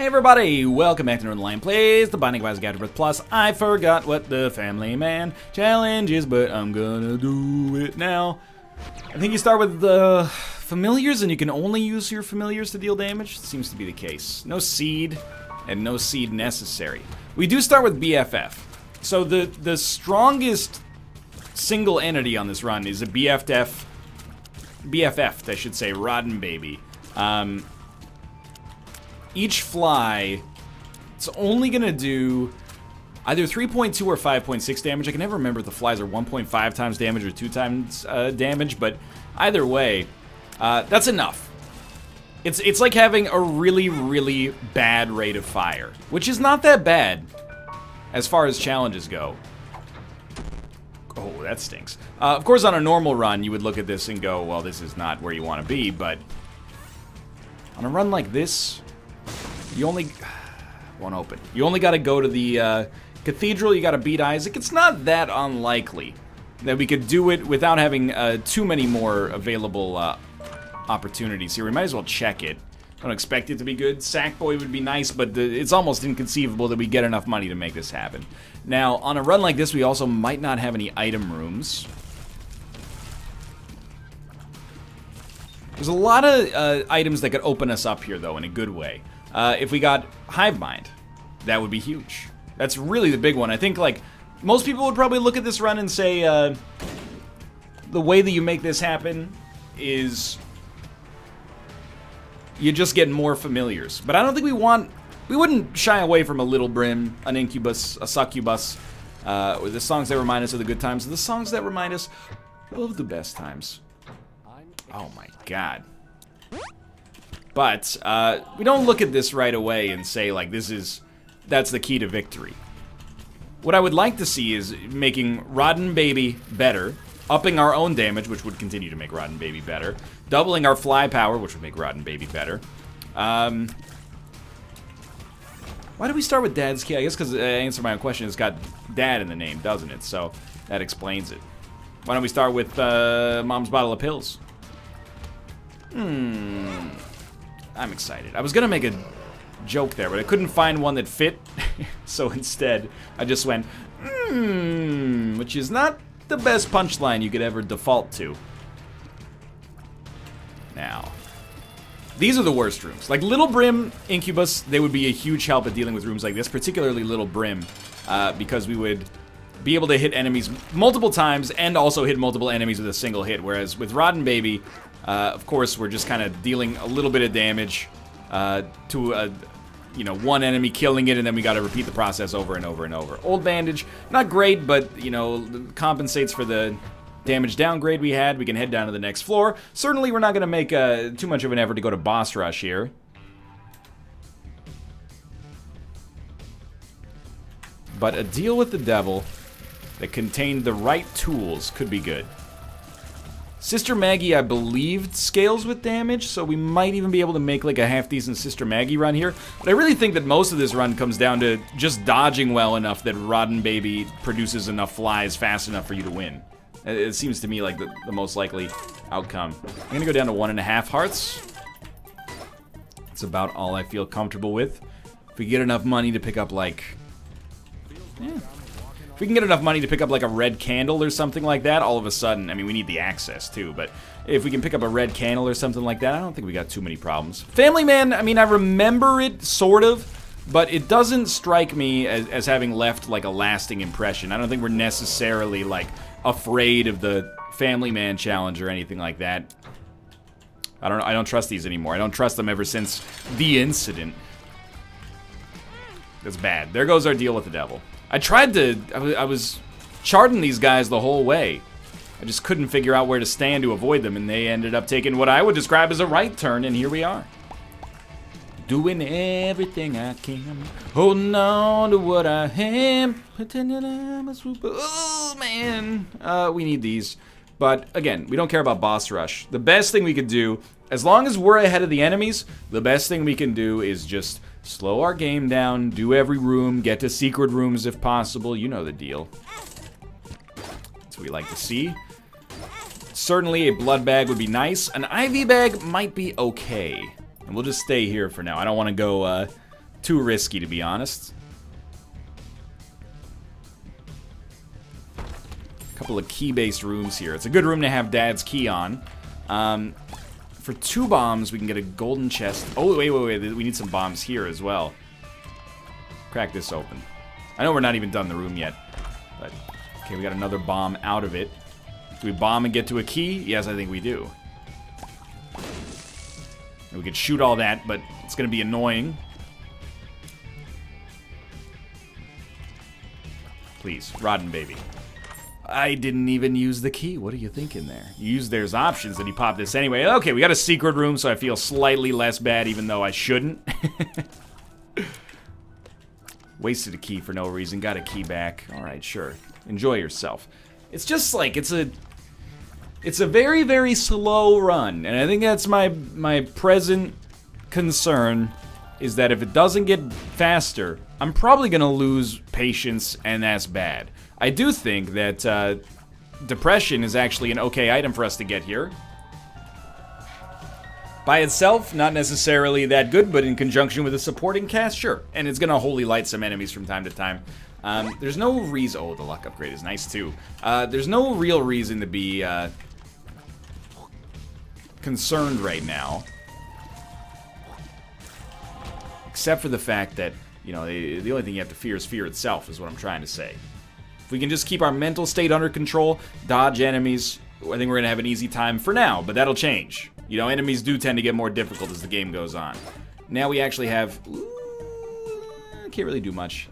everybody, welcome back to Northernlion Plays the Binding of Isaac Afterbirth Plus. I forgot what the Family Man challenge is, but I'm gonna do it now. I think you start with the familiars, and you can only use your familiars to deal damage. Seems to be the case. No seed, and no seed necessary. We do start with BFF. So the strongest single entity on this run is a BFF, I should say, Rotten Baby. Each fly, it's only gonna do either 3.2 or 5.6 damage. I can never remember if the flies are 1.5 times damage or 2 times damage, but either way, that's enough. It's like having a really, really bad rate of fire, which is not that bad as far as challenges go. Oh, that stinks. Of course, on a normal run, you would look at this and go, well, this is not where you want to be, but on a run like this, you only... won't open. You only got to go to the cathedral, you got to beat Isaac. It's not that unlikely that we could do it without having too many more available opportunities here. We might as well check it. I don't expect it to be good. Sackboy would be nice, but it's almost inconceivable that we get enough money to make this happen. Now, on a run like this, we also might not have any item rooms. There's a lot of items that could open us up here, though, in a good way. If we got Hive Mind, that would be huge. That's really the big one. I think, like, most people would probably look at this run and say, the way that you make this happen is you just get more familiars. But I don't think we wouldn't shy away from a Little Brim, an Incubus, a Succubus, or the songs that remind us of the good times, the songs that remind us of the best times. Oh my god. But, we don't look at this right away and say, like, that's the key to victory. What I would like to see is making Rotten Baby better, upping our own damage, which would continue to make Rotten Baby better, doubling our fly power, which would make Rotten Baby better. Why do we start with Dad's Key? I guess because answer my own question, it's got Dad in the name, doesn't it? So, that explains it. Why don't we start with Mom's Bottle of Pills? I'm excited. I was gonna make a joke there, but I couldn't find one that fit. So instead, I just went, which is not the best punchline you could ever default to. Now, these are the worst rooms. Like Little Brim, Incubus, they would be a huge help at dealing with rooms like this, particularly Little Brim, because we would be able to hit enemies multiple times and also hit multiple enemies with a single hit, whereas with Rotten Baby, of course, we're just kind of dealing a little bit of damage to one enemy, killing it, and then we got to repeat the process over and over and over. Old Bandage, not great, but, compensates for the damage downgrade we had. We can head down to the next floor. Certainly, we're not going to make too much of an effort to go to Boss Rush here. But a deal with the devil that contained the right tools could be good. Sister Maggie, I believe, scales with damage, so we might even be able to make like a half-decent Sister Maggie run here. But I really think that most of this run comes down to just dodging well enough that Rotten Baby produces enough flies fast enough for you to win. It seems to me like the most likely outcome. I'm gonna go down to 1.5 hearts. That's about all I feel comfortable with. If we get enough money to pick up like... If we can get enough money to pick up like a red candle or something like that, all of a sudden, I mean, we need the access too, but if we can pick up a red candle or something like that, I don't think we got too many problems. Family Man, I mean, I remember it, sort of, but it doesn't strike me as having left like a lasting impression. I don't think we're necessarily like afraid of the Family Man challenge or anything like that. I don't trust these anymore. I don't trust them ever since the incident. That's bad. There goes our deal with the devil. I tried to, I was charting these guys the whole way. I just couldn't figure out where to stand to avoid them, and they ended up taking what I would describe as a right turn, and here we are. Doing everything I can, holding on to what I am, pretending I'm a super, oh man. We need these. But again, we don't care about Boss Rush. The best thing we could do, as long as we're ahead of the enemies, the best thing we can do is just slow our game down, do every room, get to secret rooms if possible. You know the deal. That's what we like to see. Certainly a blood bag would be nice. An IV bag might be okay. And we'll just stay here for now. I don't want to go too risky, to be honest. A couple of key-based rooms here. It's a good room to have Dad's key on. For 2 bombs, we can get a golden chest. Oh, wait. We need some bombs here as well. Crack this open. I know we're not even done the room yet. But, okay, we got another bomb out of it. Do we bomb and get to a key? Yes, I think we do. And we could shoot all that, but it's going to be annoying. Please, Rodden baby. I didn't even use the key. What are you thinking there? You used there's options and he popped this anyway. Okay, we got a secret room, so I feel slightly less bad, even though I shouldn't. Wasted a key for no reason. Got a key back. Alright, sure. Enjoy yourself. It's just like, it's a very, very slow run. And I think that's my present concern, is that if it doesn't get faster, I'm probably going to lose patience, and that's bad. I do think that depression is actually an okay item for us to get here. By itself, not necessarily that good, but in conjunction with a supporting cast, sure. And it's going to holy light some enemies from time to time. There's no reason... Oh, the luck upgrade is nice, too. There's no real reason to be concerned right now. Except for the fact that, you know, the only thing you have to fear is fear itself, is what I'm trying to say. If we can just keep our mental state under control, dodge enemies, I think we're going to have an easy time for now, but that'll change. You know, enemies do tend to get more difficult as the game goes on. Now we actually have... can't really do much.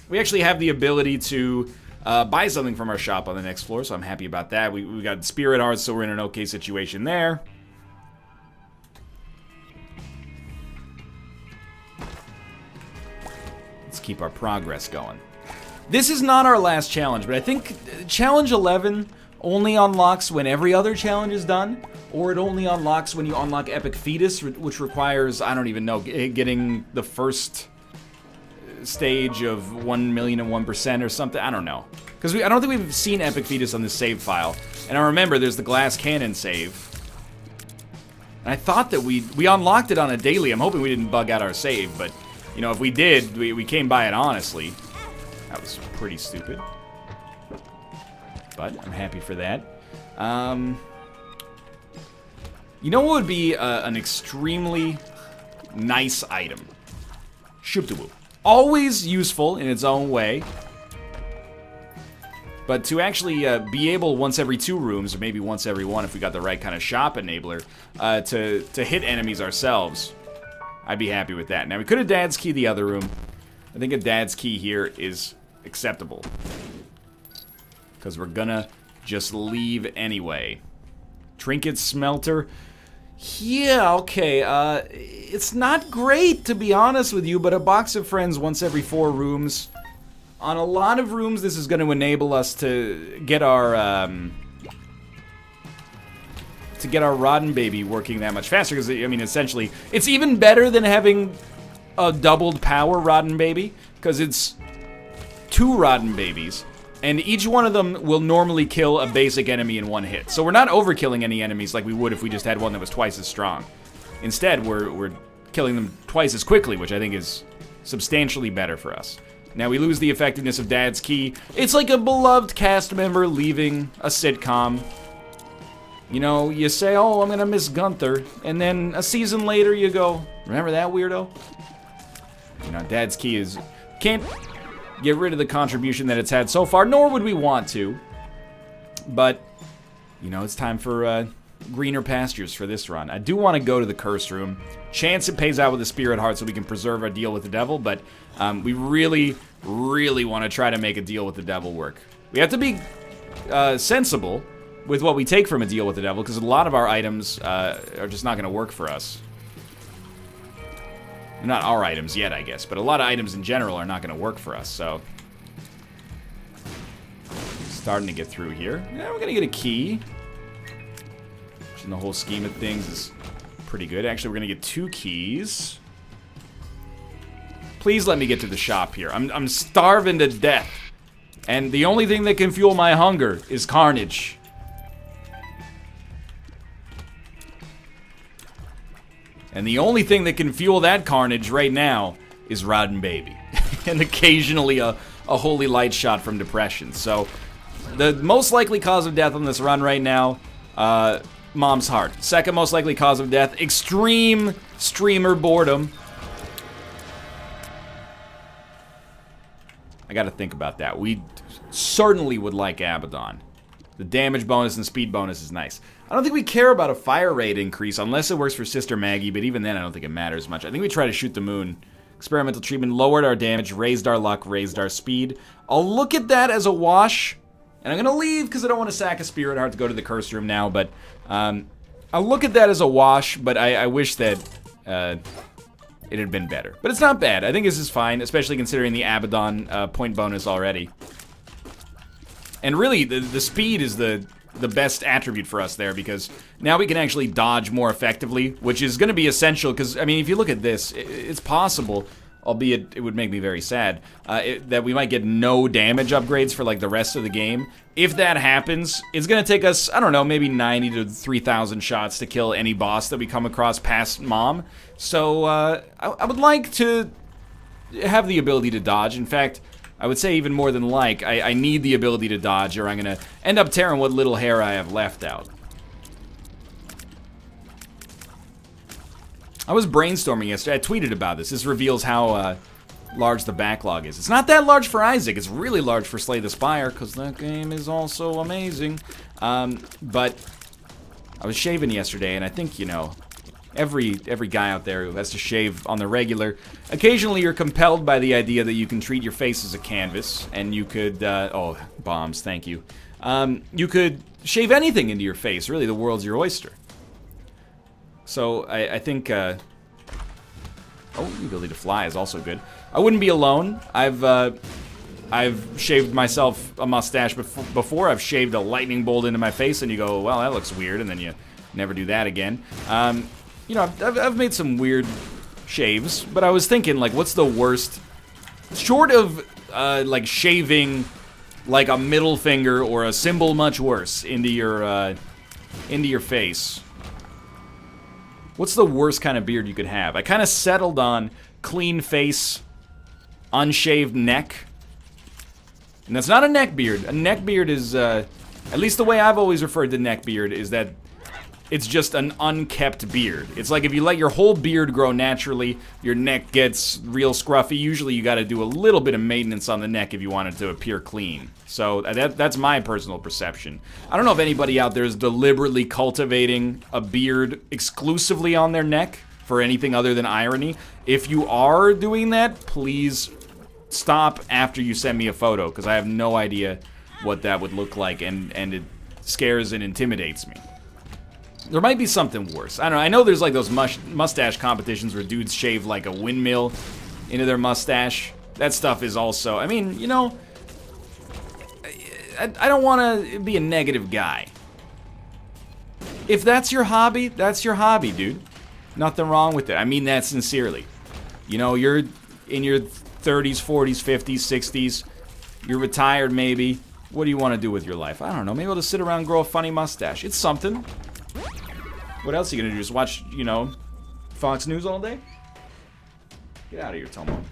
We actually have the ability to buy something from our shop on the next floor, so I'm happy about that. We got spirit hearts, so we're in an okay situation there. Let's keep our progress going. This is not our last challenge, but I think challenge 11 only unlocks when every other challenge is done, or it only unlocks when you unlock Epic Fetus, which requires, I don't even know, getting the first stage of 1,000,001% or something. I don't know. Because I don't think we've seen Epic Fetus on this save file. And I remember there's the glass cannon save. And I thought that we unlocked it on a daily. I'm hoping we didn't bug out our save, but, you know, if we did, we came by it honestly. That was pretty stupid. But I'm happy for that. You know what would be an extremely nice item? Shoop-de-woo. Always useful in its own way. But to actually be able once every 2 rooms, or maybe once every 1 if we got the right kind of shop enabler, to hit enemies ourselves, I'd be happy with that. Now, we could have Dad's Key the other room. I think a Dad's Key here is acceptable. Because we're gonna just leave anyway. Trinket Smelter. Yeah, okay, it's not great, to be honest with you, but a box of friends once every 4 rooms. On a lot of rooms, this is going to enable us to get our Rodden baby working that much faster, because, I mean, essentially, it's even better than having a doubled power Rodden baby, because it's 2 Rodden babies. And each one of them will normally kill a basic enemy in 1 hit. So we're not overkilling any enemies like we would if we just had one that was twice as strong. Instead, we're killing them twice as quickly, which I think is substantially better for us. Now, we lose the effectiveness of Dad's Key. It's like a beloved cast member leaving a sitcom. You know, you say, oh, I'm gonna miss Gunther. And then a season later, you go, remember that weirdo? You know, Dad's Key is... can't get rid of the contribution that it's had so far, nor would we want to. But, you know, it's time for greener pastures for this run. I do want to go to the Curse Room. Chance it pays out with the Spirit Heart so we can preserve our deal with the Devil, but we really, really want to try to make a deal with the Devil work. We have to be sensible with what we take from a deal with the Devil, because a lot of our items are just not going to work for us. Not our items yet, I guess, but a lot of items in general are not going to work for us, so... starting to get through here. Yeah, we're going to get a key. Which in the whole scheme of things is pretty good. Actually, we're going to get 2 keys. Please let me get to the shop here. I'm starving to death. And the only thing that can fuel my hunger is carnage. And the only thing that can fuel that carnage right now is Rodden Baby. And occasionally a holy light shot from depression. So, the most likely cause of death on this run right now, mom's heart. Second most likely cause of death, extreme streamer boredom. I gotta think about that. We certainly would like Abaddon. The damage bonus and speed bonus is nice. I don't think we care about a fire rate increase unless it works for Sister Maggie, but even then I don't think it matters much. I think we try to shoot the moon. Experimental treatment lowered our damage, raised our luck, raised our speed. I'll look at that as a wash, and I'm gonna leave because I don't want to sack a spirit heart to go to the curse room now, but I'll look at that as a wash, but I wish that it had been better. But it's not bad. I think this is fine, especially considering the Abaddon point bonus already. And really, the speed is the best attribute for us there, because now we can actually dodge more effectively, which is going to be essential, because, I mean, if you look at this, it's possible, albeit it would make me very sad, that we might get no damage upgrades for, like, the rest of the game. If that happens, it's going to take us, I don't know, maybe 90 to 3,000 shots to kill any boss that we come across past Mom. So, I would like to have the ability to dodge. In fact, I would say even more than like, I need the ability to dodge, or I'm going to end up tearing what little hair I have left out. I was brainstorming yesterday. I tweeted about this. This reveals how large the backlog is. It's not that large for Isaac. It's really large for Slay the Spire, because that game is also amazing. But I was shaving yesterday, and I think, you know, every guy out there who has to shave on the regular, occasionally you're compelled by the idea that you can treat your face as a canvas, and you could, oh, bombs, thank you. You could shave anything into your face. Really, the world's your oyster. So, I think, oh, the ability to fly is also good. I wouldn't be alone. I've shaved myself a mustache before. I've shaved a lightning bolt into my face, and you go, well, that looks weird, and then you never do that again. You know, I've made some weird shaves, but I was thinking, like, what's the worst, short of, like, shaving, like, a middle finger or a symbol much worse into your face. What's the worst kind of beard you could have? I kind of settled on clean face, unshaved neck. And that's not a neck beard. A neck beard is, at least the way I've always referred to neck beard, is that it's just an unkept beard. It's like if you let your whole beard grow naturally, your neck gets real scruffy. Usually you gotta do a little bit of maintenance on the neck if you want it to appear clean. So that's my personal perception. I don't know if anybody out there is deliberately cultivating a beard exclusively on their neck for anything other than irony. If you are doing that, please stop after you send me a photo, because I have no idea what that would look like, and it scares and intimidates me. There might be something worse. I don't know. I know there's like those mustache competitions where dudes shave like a windmill into their mustache. That stuff is also, I mean, you know, I don't want to be a negative guy. If that's your hobby, dude. Nothing wrong with it. I mean that sincerely. You know, you're in your 30s, 40s, 50s, 60s. You're retired maybe. What do you want to do with your life? I don't know. Maybe I'll just sit around and grow a funny mustache. It's something. What else are you gonna do? Just watch, you know, Fox News all day? Get out of here, Tomo.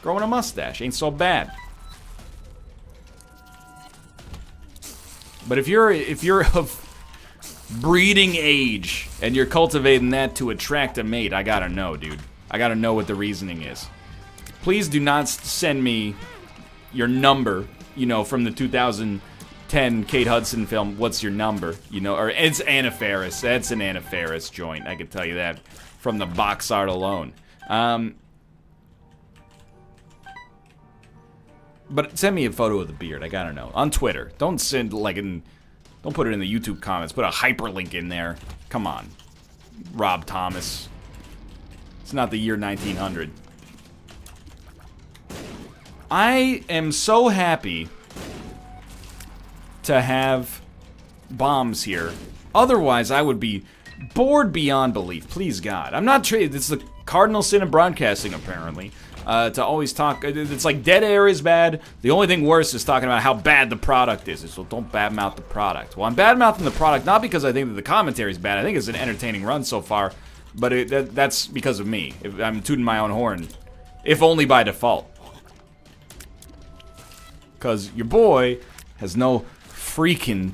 Growing a mustache ain't so bad. But if you're of breeding age and you're cultivating that to attract a mate, I gotta know, dude. I gotta know what the reasoning is. Please do not send me your number, you know, from the 2010 Kate Hudson film, What's Your Number? You know, or it's Anna Faris. That's an Anna Faris joint. I can tell you that from the box art alone. But send me a photo of the beard. I gotta know. On Twitter. Don't send, like, don't put it in the YouTube comments. Put a hyperlink in there. Come on. Rob Thomas. It's not the year 1900. I am so happy to have bombs here. Otherwise, I would be bored beyond belief. Please, God. I'm not trading. It's the cardinal sin of broadcasting, apparently. To always talk. It's like dead air is bad. The only thing worse is talking about how bad the product is. So don't badmouth the product. Well, I'm badmouthing the product not because I think that the commentary is bad. I think it's an entertaining run so far. But that's because of me. If I'm tooting my own horn. if only by default. Because your boy has no freaking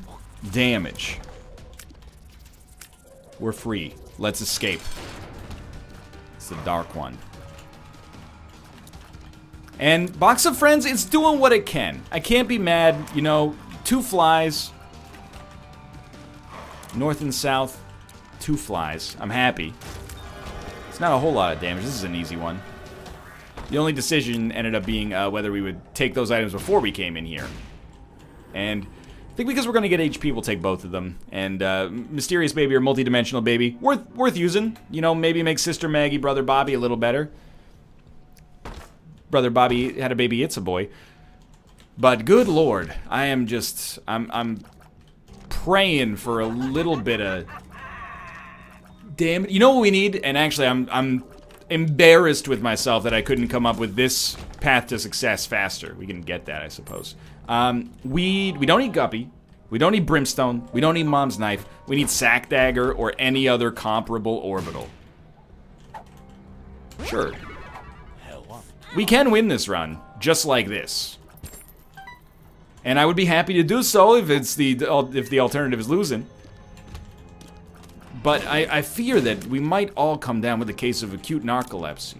damage. We're free. Let's escape. It's the dark one. And Box of Friends, it's doing what it can. I can't be mad, you know, 2 flies. North and south, 2 flies. I'm happy. It's not a whole lot of damage. This is an easy one. The only decision ended up being whether we would take those items before we came in here. And I think because we're going to get HP, we'll take both of them. And Mysterious Baby or Multidimensional Baby, worth using. You know, maybe make Sister Maggie, Brother Bobby a little better. Brother Bobby had a baby, it's a boy. But good lord, I am just, I'm praying for a little bit of damn. You know what we need? And actually, I'm embarrassed with myself that I couldn't come up with this path to success faster. We can get that, I suppose. We don't need Guppy. We don't need Brimstone. We don't need Mom's Knife. We need Sack Dagger or any other comparable orbital. Sure. We can win this run, just like this. And I would be happy to do so if the alternative is losing. But I fear that we might all come down with a case of acute narcolepsy.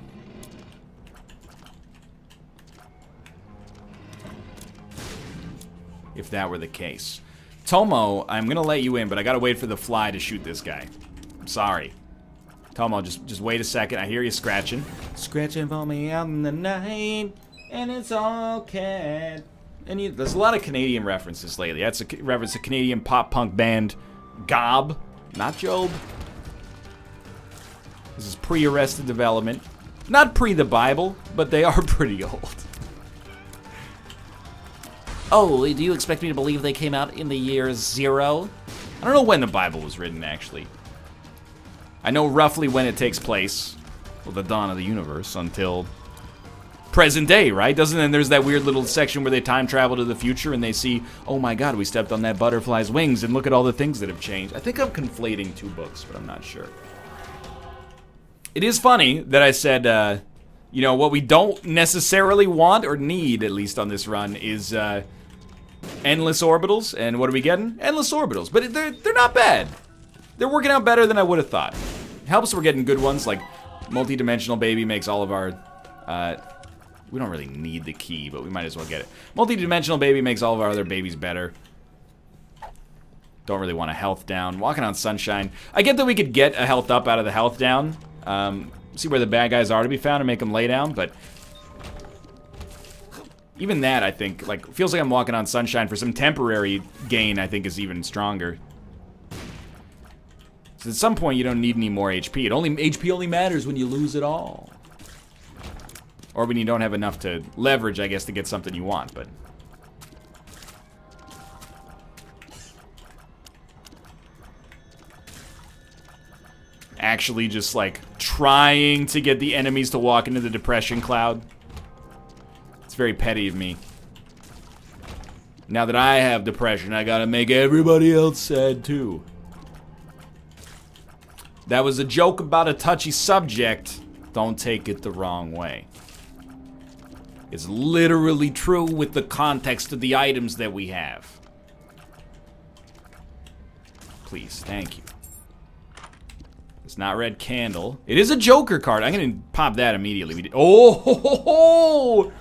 If that were the case. Tomo, I'm gonna let you in, but I gotta wait for the fly to shoot this guy. I'm sorry. Tomo, just wait a second. I hear you scratching. Scratching for me out in the night, and it's all cat. And there's a lot of Canadian references lately. That's a reference to Canadian pop-punk band Gob, not Job. This is pre-Arrested Development. Not pre the Bible, but they are pretty old. Oh, do you expect me to believe they came out in the year 0? I don't know when the Bible was written, actually. I know roughly when it takes place. Well, the dawn of the universe until present day, right? Then there's that weird little section where they time travel to the future and they see, oh my god, we stepped on that butterfly's wings and look at all the things that have changed. I think I'm conflating 2 books, but I'm not sure. It is funny that I said, you know, what we don't necessarily want or need, at least on this run, is endless orbitals. And what are we getting? Endless orbitals. But they're not bad. They're working out better than I would have thought. It helps we're getting good ones, like Multidimensional Baby makes all of our... we don't really need the key, but we might as well get it. Multidimensional Baby makes all of our other babies better. Don't really want a health down. Walking on Sunshine. I get that we could get a health up out of the health down. See where the bad guys are to be found and make them lay down, but... even that, I think, like, feels like I'm walking on Sunshine for some temporary gain, I think is even stronger. So at some point, you don't need any more HP. HP only matters when you lose it all. Or when you don't have enough to leverage, I guess, to get something you want, but... actually just, like, trying to get the enemies to walk into the depression cloud. It's very petty of me. Now that I have depression, I gotta make everybody else sad, too. That was a joke about a touchy subject. Don't take it the wrong way. It's literally true with the context of the items that we have. Please, thank you. It's not Red Candle. It is a Joker card. I'm gonna pop that immediately. Oh! Ho, ho, ho.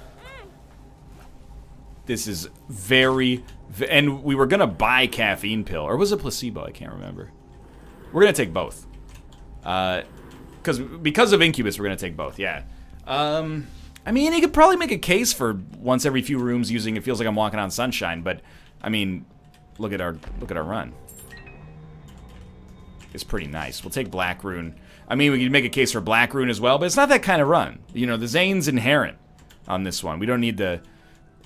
This is very... and we were gonna buy Caffeine Pill. Or was it Placebo? I can't remember. We're gonna take both. Because of Incubus, we're gonna take both, yeah. I mean, you could probably make a case for once every few rooms using It Feels Like I'm Walking on Sunshine, but, I mean, look at our run. It's pretty nice. We'll take Black Rune. I mean, we could make a case for Black Rune as well, but it's not that kind of run. You know, the Zane's inherent on this one. We don't need to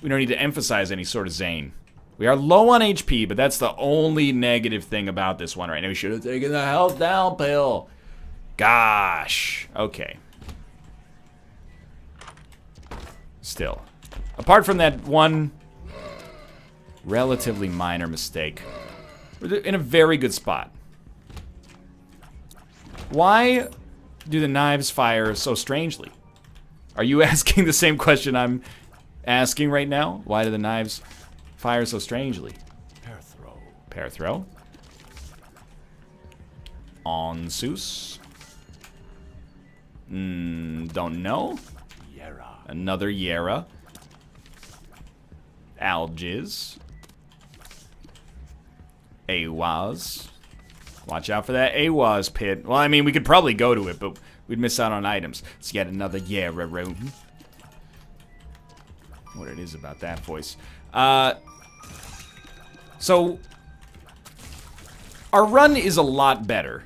emphasize any sort of Zane. We are low on HP, but that's the only negative thing about this one right now. We should have taken the health down pill. Gosh. Okay. Still. Apart from that one relatively minor mistake, we're in a very good spot. Why do the knives fire so strangely? Are you asking the same question I'm asking right now? Why do the knives fire so strangely? Pair throw. Pair throw. On Zeus. Don't know. Yera. Another Yera. Algiz. Awaz. Watch out for that Awaz pit. Well, I mean, we could probably go to it, but we'd miss out on items. It's yet another Yera room. What it is about that voice. So, our run is a lot better.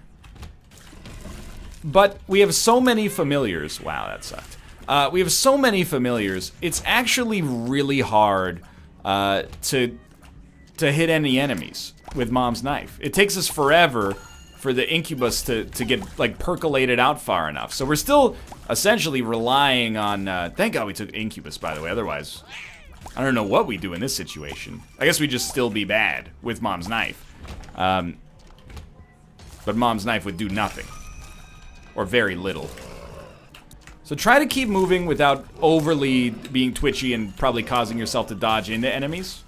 But we have so many familiars. Wow, that sucked. We have so many familiars. It's actually really hard to hit any enemies with Mom's knife. It takes us forever for the incubus to get like percolated out far enough. So we're still essentially relying on. Thank God we took incubus, by the way. Otherwise, I don't know what we do in this situation. I guess we'd just still be bad with Mom's knife. But Mom's knife would do nothing. Or very little. So try to keep moving without overly being twitchy and probably causing yourself to dodge into enemies.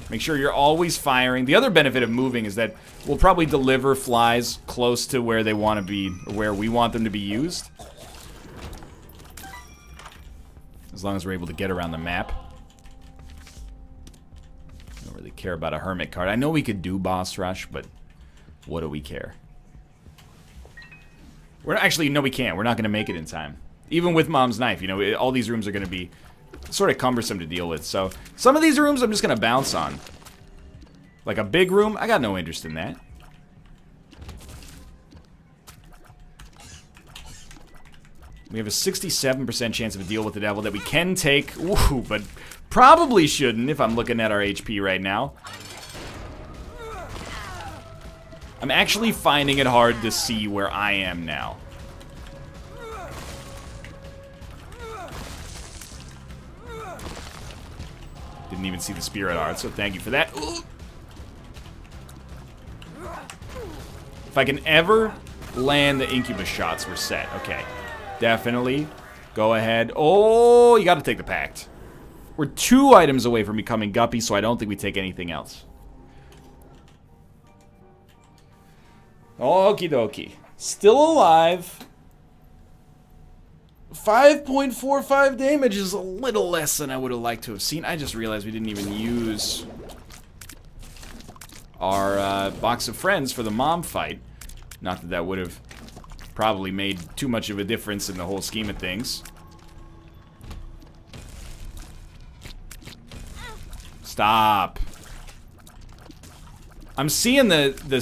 Make sure you're always firing. The other benefit of moving is that we'll probably deliver flies close to where they want to be, or where we want them to be used. As long as we're able to get around the map. I don't really care about a hermit card. I know we could do boss rush, but what do we care? We're actually, no, we can't. We're not going to make it in time. Even with Mom's knife, you know, all these rooms are going to be sort of cumbersome to deal with. So some of these rooms I'm just going to bounce on. Like a big room, I got no interest in that. We have a 67% chance of a deal with the devil that we can take. Ooh, but probably shouldn't if I'm looking at our HP right now. I'm actually finding it hard to see where I am now. Didn't even see the spirit art, so thank you for that. Ooh. If I can ever land the incubus shots, we're set. Okay. Definitely. Go ahead. Oh, you gotta take the pact. We're 2 items away from becoming Guppy, so I don't think we take anything else. Okie dokie. Still alive. 5.45 damage is a little less than I would have liked to have seen. I just realized we didn't even use our box of friends for the mom fight. Not that that would have probably made too much of a difference in the whole scheme of things. Stop. I'm seeing the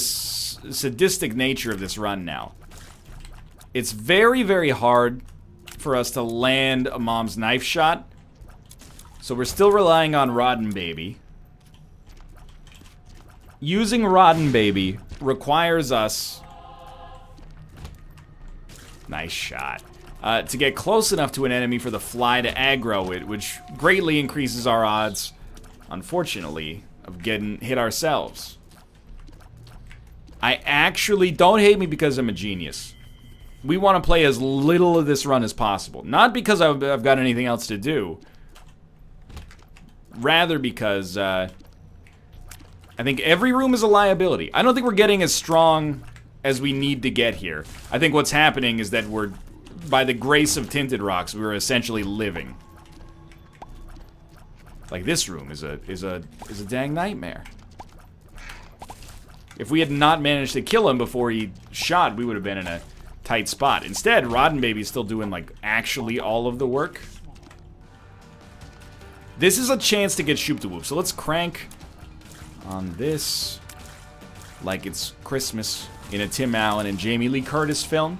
sadistic nature of this run now. It's very, very hard for us to land a Mom's knife shot. So we're still relying on Rodden Baby. Using Rodden Baby requires us... Nice shot. To get close enough to an enemy for the fly to aggro it, which greatly increases our odds, unfortunately, of getting hit ourselves. I actually, don't hate me because I'm a genius. We want to play as little of this run as possible. Not because I've got anything else to do. Rather because I think every room is a liability. I don't think we're getting as strong as we need to get here. I think what's happening is that we're, by the grace of Tinted Rocks, we're essentially living. Like this room is a dang nightmare. If we had not managed to kill him before he shot, we would have been in a tight spot. Instead, Rodden Baby's still doing, like, actually all of the work. This is a chance to get Shoop to Whoop, so let's crank on this like it's Christmas in a Tim Allen and Jamie Lee Curtis film.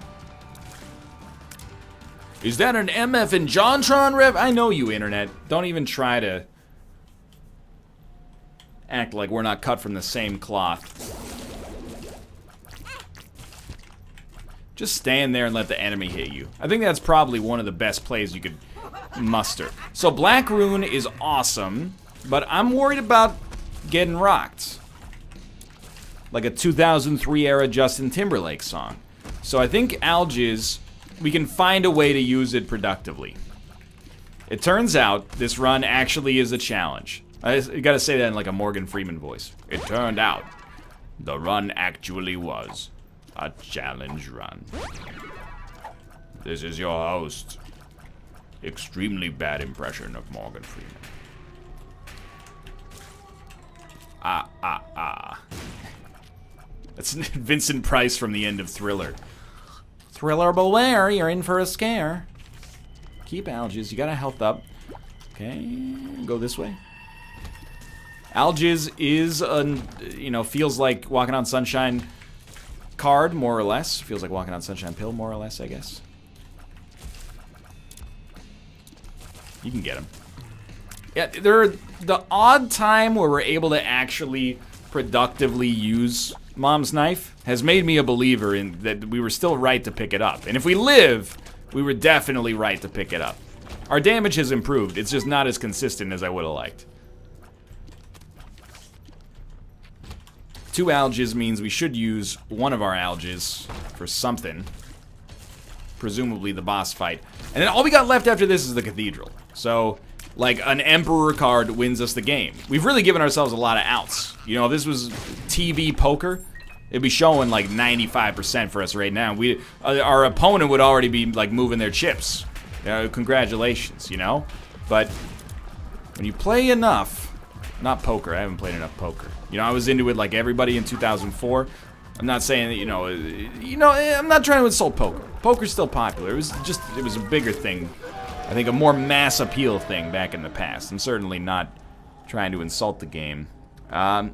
Is that an MF and JonTron rev? I know you, Internet. Don't even try to act like we're not cut from the same cloth. Just stand there and let the enemy hit you. I think that's probably one of the best plays you could muster. So Black Rune is awesome, but I'm worried about getting rocked. Like a 2003 era Justin Timberlake song. So I think Algiz we can find a way to use it productively. It turns out this run actually is a challenge. I gotta say that in like a Morgan Freeman voice. It turned out the run actually was a challenge run. This is your host. Extremely bad impression of Morgan Freeman. That's Vincent Price from the end of Thriller. Thriller beware, you're in for a scare. Keep Algiz, you gotta health up. Okay, go this way. Algiz is, feels like Walking on Sunshine card, more or less. Feels like Walking on Sunshine pill, more or less, I guess. You can get him. Yeah, the odd time where we're able to actually productively use Mom's Knife has made me a believer in that we were still right to pick it up. And if we live, we were definitely right to pick it up. Our damage has improved. It's just not as consistent as I would have liked. 2 Algiz means we should use one of our Algiz for something. Presumably the boss fight. And then all we got left after this is the cathedral. So, like, an Emperor card wins us the game. We've really given ourselves a lot of outs. You know, if this was TV poker, it'd be showing like 95% for us right now. Our opponent would already be like moving their chips. Congratulations, you know? But when you play enough, not poker, I haven't played enough poker. You know, I was into it like everybody in 2004. I'm not saying that, you know, I'm not trying to insult poker. Poker's still popular. It was a bigger thing. I think a more mass appeal thing back in the past. I'm certainly not trying to insult the game.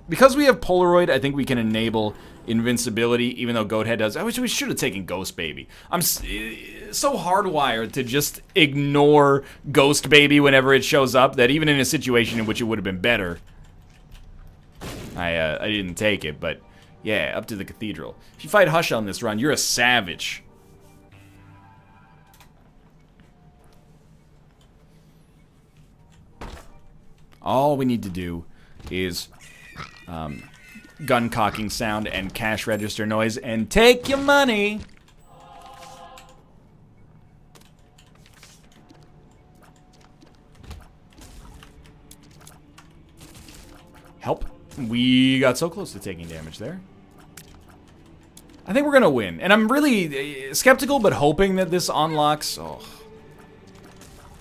Because we have Polaroid, I think we can enable invincibility, even though Goathead does. I wish we should have taken Ghost Baby. I'm so hardwired to just ignore Ghost Baby whenever it shows up that even in a situation in which it would have been better, I didn't take it. But yeah, up to the cathedral. If you fight Hush on this run, you're a savage. All we need to do is gun cocking sound and cash register noise and take your money. Help. We got so close to taking damage there. I think we're gonna win. And I'm really skeptical but hoping that this unlocks our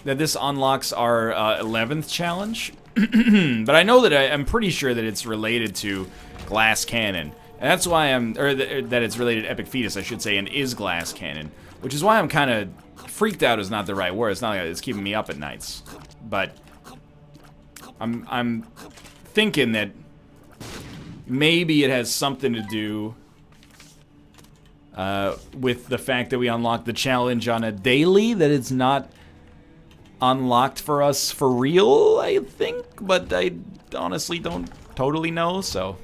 11th challenge. But I know that I'm pretty sure that it's related to Glass Cannon. And that's why that it's related to Epic Fetus, I should say, and is Glass Cannon. Which is why I'm kind of freaked out is not the right word. It's not like it's keeping me up at nights. But I'm thinking that maybe it has something to do with the fact that we unlocked the challenge on a daily, that it's not unlocked for us for real, I think, but I honestly don't totally know, so.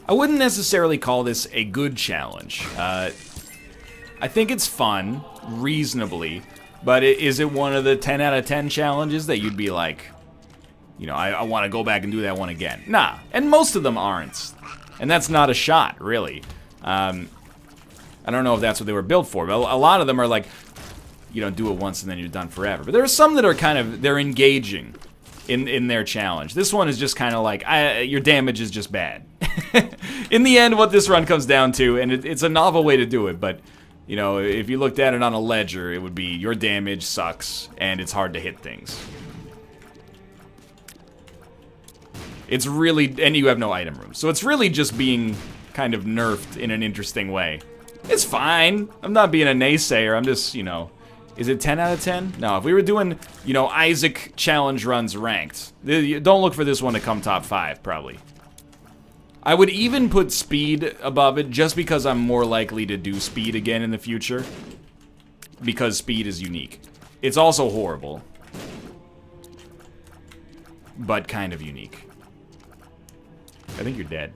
I wouldn't necessarily call this a good challenge. I think it's fun, reasonably, but is it one of the 10 out of 10 challenges that you'd be like, you know, I want to go back and do that one again? Nah, and most of them aren't. And that's not a shot, really. I don't know if that's what they were built for, but a lot of them are like, you don't do it once and then you're done forever. But there are some that are kind of, they're engaging in their challenge. This one is just kind of like, your damage is just bad. In the end, what this run comes down to, and it's a novel way to do it, but, you know, if you looked at it on a ledger, it would be your damage sucks and it's hard to hit things. It's really, and you have no item room. So it's really just being kind of nerfed in an interesting way. It's fine. I'm not being a naysayer. I'm just, you know, is it 10 out of 10? No, if we were doing, you know, Isaac challenge runs ranked, don't look for this one to come top 5, probably. I would even put speed above it just because I'm more likely to do speed again in the future. Because speed is unique. It's also horrible. But kind of unique. I think you're dead.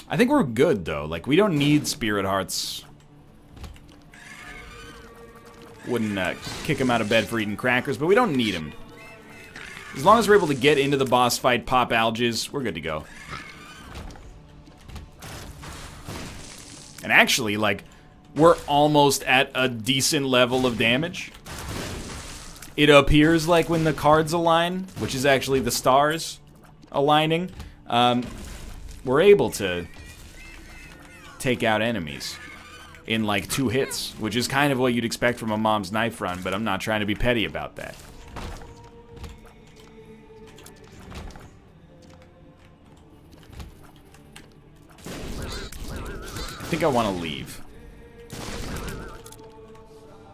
I think we're good, though. Like, we don't need Spirit Hearts. Wouldn't kick him out of bed for eating crackers, but we don't need him. As long as we're able to get into the boss fight, pop alges, we're good to go. And actually, like, we're almost at a decent level of damage. It appears like when the cards align, which is actually the stars aligning, we're able to take out enemies in like 2 hits, which is kind of what you'd expect from a mom's knife run, but I'm not trying to be petty about that. I think I want to leave.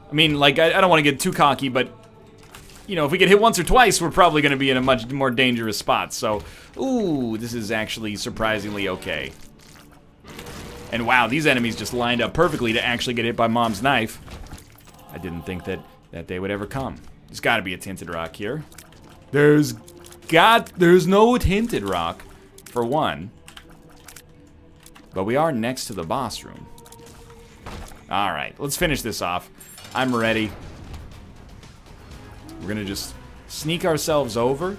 I mean, like, I don't want to get too cocky, but, you know, if we get hit once or twice, we're probably going to be in a much more dangerous spot. So, ooh, this is actually surprisingly okay. And wow, these enemies just lined up perfectly to actually get hit by Mom's knife. I didn't think that they would ever come. There's got to be a tinted rock here. There's no tinted rock, for one. But we are next to the boss room. Alright, let's finish this off. I'm ready. We're gonna just sneak ourselves over.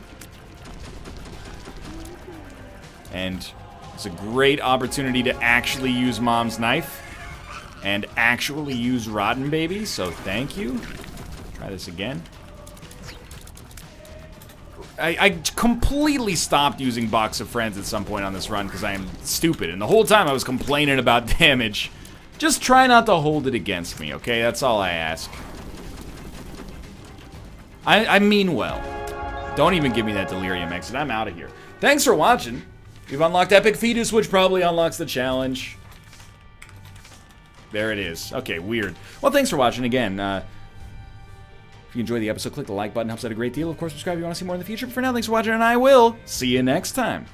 And it's a great opportunity to actually use Mom's knife. And actually use Rotten Baby, so thank you. Try this again. I completely stopped using Box of Friends at some point on this run because I am stupid. And the whole time I was complaining about damage. Just try not to hold it against me, okay? That's all I ask. I mean well. Don't even give me that Delirium exit. I'm out of here. Thanks for watching. We've unlocked Epic Fetus, which probably unlocks the challenge. There it is. Okay, weird. Well, thanks for watching again. If you enjoyed the episode, click the like button. Helps out a great deal. Of course, subscribe if you want to see more in the future. But for now, thanks for watching, and I will see you next time.